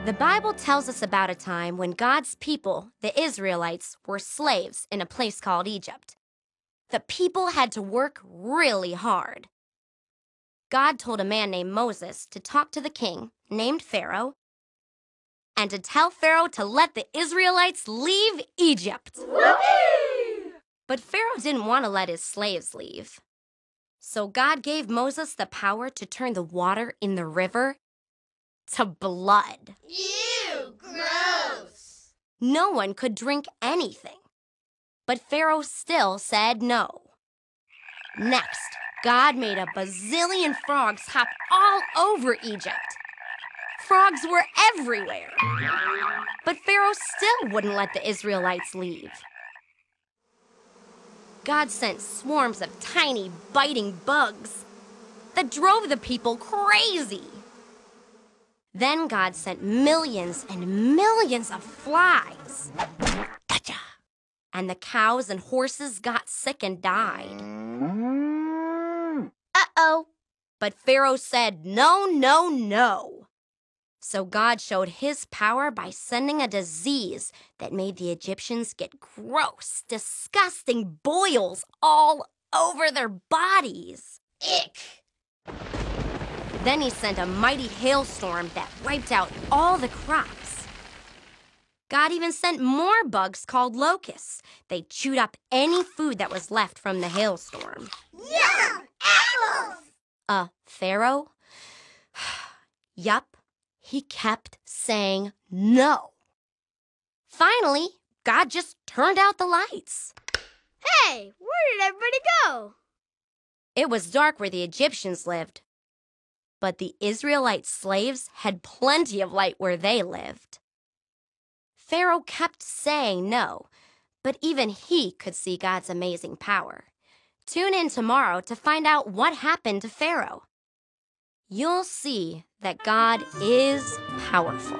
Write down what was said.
The Bible tells us about a time when God's people, the Israelites, were slaves in a place called Egypt. The people had to work really hard. God told a man named Moses to talk to the king, named Pharaoh, and to tell Pharaoh to let the Israelites leave Egypt. But Pharaoh didn't want to let his slaves leave. So God gave Moses the power to turn the water in the river to blood. Ew, gross! No one could drink anything. But Pharaoh still said no. Next, God made a bazillion frogs hop all over Egypt. Frogs were everywhere. But Pharaoh still wouldn't let the Israelites leave. God sent swarms of tiny, biting bugs that drove the people crazy. Then God sent millions and millions of flies. Gotcha! And the cows and horses got sick and died. Uh-oh. But Pharaoh said no, no, no. So God showed his power by sending a disease that made the Egyptians get gross, disgusting boils all over their bodies. Ick! Then he sent a mighty hailstorm that wiped out all the crops. God even sent more bugs called locusts. They chewed up any food that was left from the hailstorm. Yum! Apples! Pharaoh? Yup. He kept saying no. Finally, God just turned out the lights. Hey, where did everybody go? It was dark where the Egyptians lived. But the Israelite slaves had plenty of light where they lived. Pharaoh kept saying no, but even he could see God's amazing power. Tune in tomorrow to find out what happened to Pharaoh. You'll see that God is powerful.